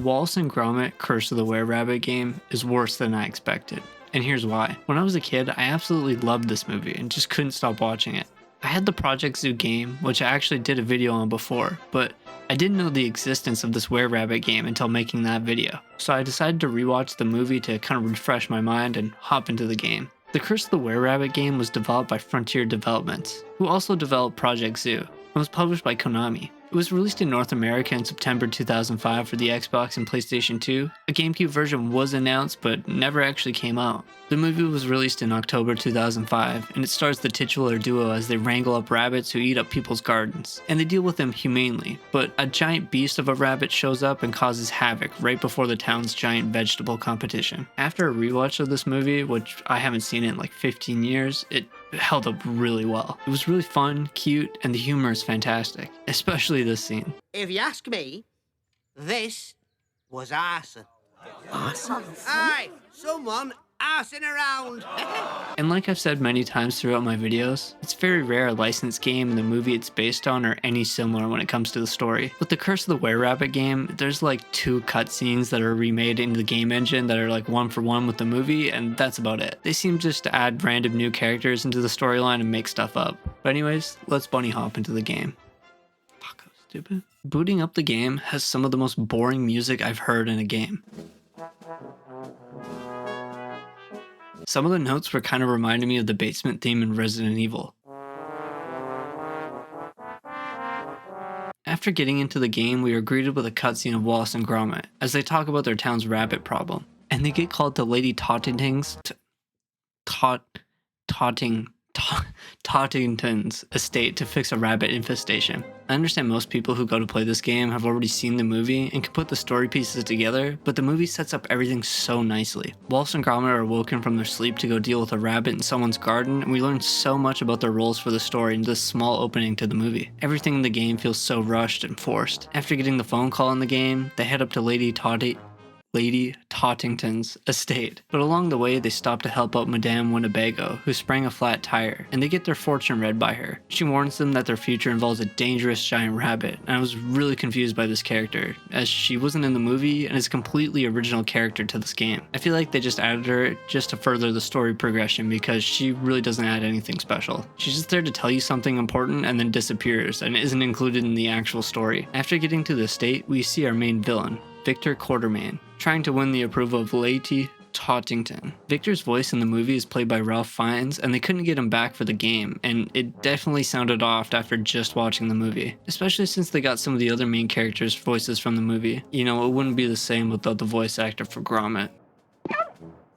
Wallace and Gromit Curse of the Were-Rabbit game is worse than I expected, and here's why. When I was a kid, I absolutely loved this movie and just couldn't stop watching it. I had the Project Zoo game, which I actually did a video on before, but I didn't know the existence of this Were-Rabbit game until making that video, so I decided to rewatch the movie to kind of refresh my mind and hop into the game. The Curse of the Were-Rabbit game was developed by Frontier Developments, who also developed Project Zoo, and was published by Konami. It was released in North America in September 2005 for the Xbox and PlayStation 2. A GameCube version was announced but never actually came out. The movie was released in October 2005, and it stars the titular duo as they wrangle up rabbits who eat up people's gardens. And they deal with them humanely, but a giant beast of a rabbit shows up and causes havoc right before the town's giant vegetable competition. After a rewatch of this movie, which I haven't seen in like 15 years, it held up really well. It was really fun, cute, and the humor is fantastic, especially this scene. If you ask me, this was arson. Arson? Aye, someone arsing around. And like I've said many times throughout my videos, it's very rare a licensed game and the movie it's based on are any similar when it comes to the story. With the Curse of the Were-Rabbit game, there's like 2 cutscenes that are remade into the game engine that are like 1 for 1 with the movie, and that's about it. They seem just to add random new characters into the storyline and make stuff up. But anyways, let's bunny hop into the game. Fuck, stupid. Booting up the game has some of the most boring music I've heard in a game. Some of the notes were kind of reminding me of the basement theme in Resident Evil. After getting into the game, we are greeted with a cutscene of Wallace and Gromit as they talk about their town's rabbit problem, and they get called to Lady Tottington's estate to fix a rabbit infestation. I understand most people who go to play this game have already seen the movie and can put the story pieces together, but the movie sets up everything so nicely. Wallace and Gromit are awoken from their sleep to go deal with a rabbit in someone's garden, and we learn so much about their roles for the story in this small opening to the movie. Everything in the game feels so rushed and forced. After getting the phone call in the game, they head up to Lady Tottington's estate, but along the way they stop to help out Madame Winnebago, who sprang a flat tire, and they get their fortune read by her. She warns them that their future involves a dangerous giant rabbit, and I was really confused by this character, as she wasn't in the movie and is a completely original character to this game. I feel like they just added her just to further the story progression because she really doesn't add anything special. She's just there to tell you something important and then disappears and isn't included in the actual story. After getting to the estate, we see our main villain, Victor Quartermain, trying to win the approval of Lady Tottington. Victor's voice in the movie is played by Ralph Fiennes, and they couldn't get him back for the game, and it definitely sounded off after just watching the movie, especially since they got some of the other main characters' voices from the movie. You know, it wouldn't be the same without the voice actor for Gromit.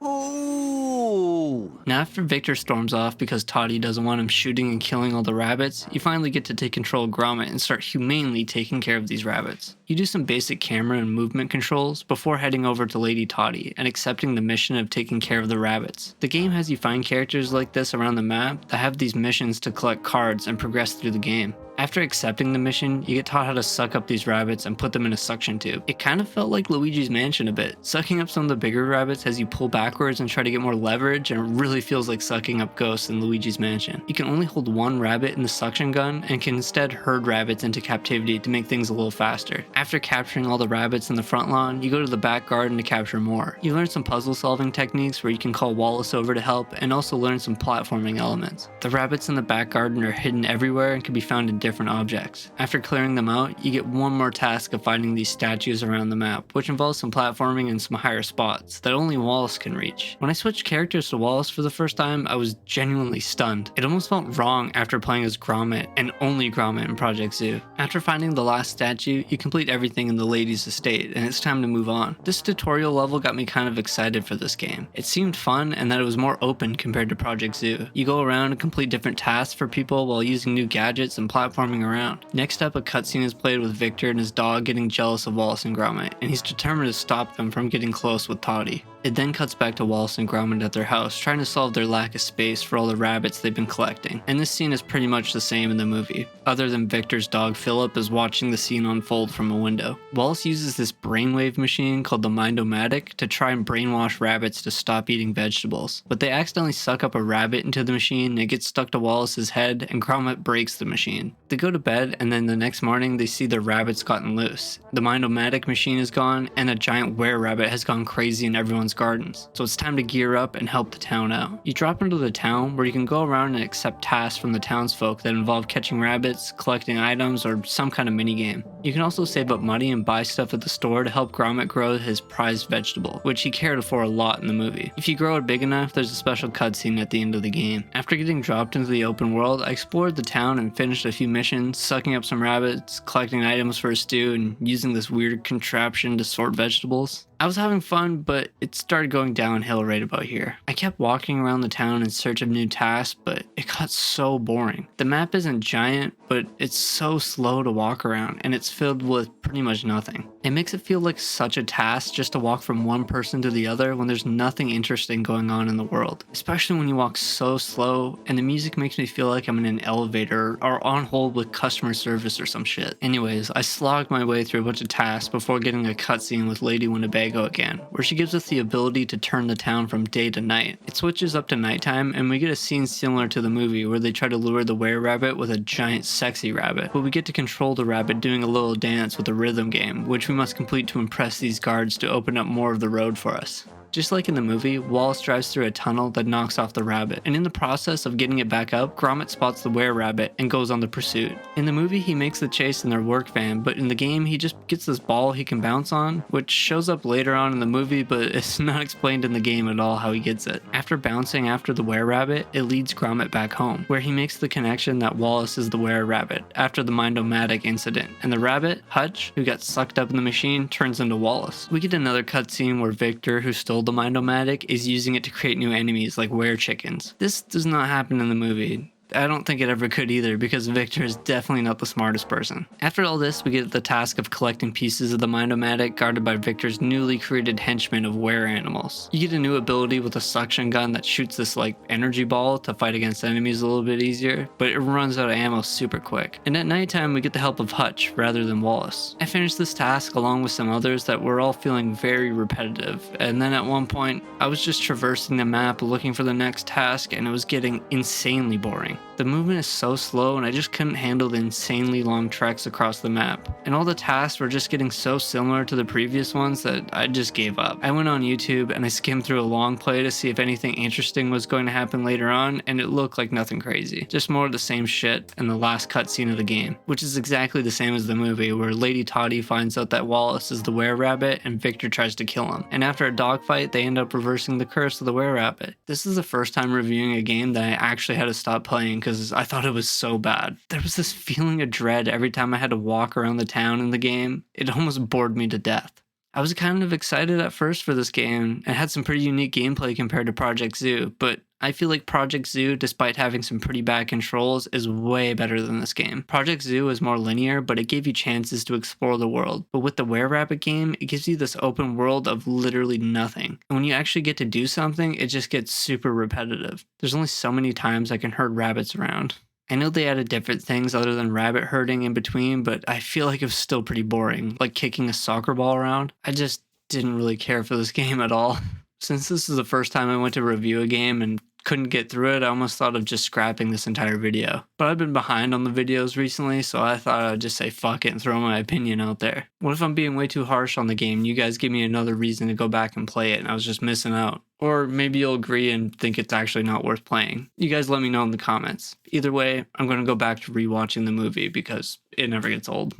Ooh. Now after Victor storms off because Toddy doesn't want him shooting and killing all the rabbits, you finally get to take control of Gromit and start humanely taking care of these rabbits. You do some basic camera and movement controls before heading over to Lady Toddy and accepting the mission of taking care of the rabbits. The game has you find characters like this around the map that have these missions to collect cards and progress through the game. After accepting the mission, you get taught how to suck up these rabbits and put them in a suction tube. It kind of felt like Luigi's Mansion a bit. Sucking up some of the bigger rabbits as you pull backwards and try to get more leverage, and it really feels like sucking up ghosts in Luigi's Mansion. You can only hold 1 rabbit in the suction gun and can instead herd rabbits into captivity to make things a little faster. After capturing all the rabbits in the front lawn, you go to the back garden to capture more. You learn some puzzle solving techniques where you can call Wallace over to help, and also learn some platforming elements. The rabbits in the back garden are hidden everywhere and can be found in different objects. After clearing them out, you get one more task of finding these statues around the map, which involves some platforming and some higher spots that only Wallace can reach. When I switched characters to Wallace for the first time, I was genuinely stunned. It almost felt wrong after playing as Gromit and only Gromit in Project Zoo. After finding the last statue, you complete everything in the lady's estate, and it's time to move on. This tutorial level got me kind of excited for this game. It seemed fun and that it was more open compared to Project Zoo. You go around and complete different tasks for people while using new gadgets and platforming around. Next up, a cutscene is played with Victor and his dog getting jealous of Wallace and Gromit, and he's determined to stop them from getting close with Toddy. It then cuts back to Wallace and Gromit at their house, trying to solve their lack of space for all the rabbits they've been collecting. And this scene is pretty much the same in the movie, other than Victor's dog Philip is watching the scene unfold from a window. Wallace uses this brainwave machine called the Mindomatic to try and brainwash rabbits to stop eating vegetables, but they accidentally suck up a rabbit into the machine and it gets stuck to Wallace's head, and Gromit breaks the machine. They go to bed, and then the next morning they see their rabbits gotten loose. The Mind-O-Matic machine is gone, and a giant were-rabbit has gone crazy in everyone's gardens. So it's time to gear up and help the town out. You drop into the town, where you can go around and accept tasks from the townsfolk that involve catching rabbits, collecting items, or some kind of minigame. You can also save up money and buy stuff at the store to help Gromit grow his prized vegetable, which he cared for a lot in the movie. If you grow it big enough, there's a special cutscene at the end of the game. After getting dropped into the open world, I explored the town and finished a few missions, sucking up some rabbits, collecting items for a stew, and using this weird contraption to sort vegetables. I was having fun, but it started going downhill right about here. I kept walking around the town in search of new tasks, but it got so boring. The map isn't giant, but it's so slow to walk around, and it's filled with pretty much nothing. It makes it feel like such a task just to walk from one person to the other when there's nothing interesting going on in the world. Especially when you walk so slow, and the music makes me feel like I'm in an elevator or on hold with customer service or some shit. Anyways, I slogged my way through a bunch of tasks before getting a cutscene with Lady Winnebago again, where she gives us the ability to turn the town from day to night. It switches up to nighttime, and we get a scene similar to the movie where they try to lure the were-rabbit with a giant sexy rabbit, but we get to control the rabbit doing a little dance with a rhythm game, which we must complete to impress these guards to open up more of the road for us. Just like in the movie, Wallace drives through a tunnel that knocks off the rabbit, and in the process of getting it back up, Gromit spots the were-rabbit and goes on the pursuit. In the movie, he makes the chase in their work van, but in the game, he just gets this ball he can bounce on, which shows up later on in the movie, but it's not explained in the game at all how he gets it. After bouncing after the were-rabbit, it leads Gromit back home, where he makes the connection that Wallace is the were-rabbit after the Mind-O-Matic incident, and the rabbit, Hutch, who got sucked up in the machine, turns into Wallace. We get another cutscene where Victor, who stole the Mind-O-Matic, is using it to create new enemies like were-chickens. This does not happen in the movie. I don't think it ever could either, because Victor is definitely not the smartest person. After all this, we get the task of collecting pieces of the Mind-O-Matic guarded by Victor's newly created henchmen of were-animals. You get a new ability with a suction gun that shoots this energy ball to fight against enemies a little bit easier, but it runs out of ammo super quick. And at nighttime, we get the help of Hutch rather than Wallace. I finished this task along with some others that were all feeling very repetitive, and then at one point, I was just traversing the map looking for the next task, and it was getting insanely boring. The movement is so slow, and I just couldn't handle the insanely long treks across the map. And all the tasks were just getting so similar to the previous ones that I just gave up. I went on YouTube and I skimmed through a long play to see if anything interesting was going to happen later on, and it looked like nothing crazy. Just more of the same shit in the last cutscene of the game, which is exactly the same as the movie, where Lady Toddy finds out that Wallace is the were-rabbit and Victor tries to kill him. And after a dogfight, they end up reversing the curse of the were-rabbit. This is the first time reviewing a game that I actually had to stop playing because I thought it was so bad. There was this feeling of dread every time I had to walk around the town in the game. It almost bored me to death. I was kind of excited at first for this game and had some pretty unique gameplay compared to Project Zoo, but I feel like Project Zoo, despite having some pretty bad controls, is way better than this game. Project Zoo is more linear, but it gave you chances to explore the world. But with the were-rabbit game, it gives you this open world of literally nothing. And when you actually get to do something, it just gets super repetitive. There's only so many times I can herd rabbits around. I know they added different things other than rabbit herding in between, but I feel like it was still pretty boring, like kicking a soccer ball around. I just didn't really care for this game at all. Since this is the first time I went to review a game and couldn't get through it, I almost thought of just scrapping this entire video. But I've been behind on the videos recently, so I thought I'd just say fuck it and throw my opinion out there. What if I'm being way too harsh on the game? You guys give me another reason to go back and play it and I was just missing out. Or maybe you'll agree and think it's actually not worth playing. You guys let me know in the comments. Either way, I'm going to go back to rewatching the movie because it never gets old.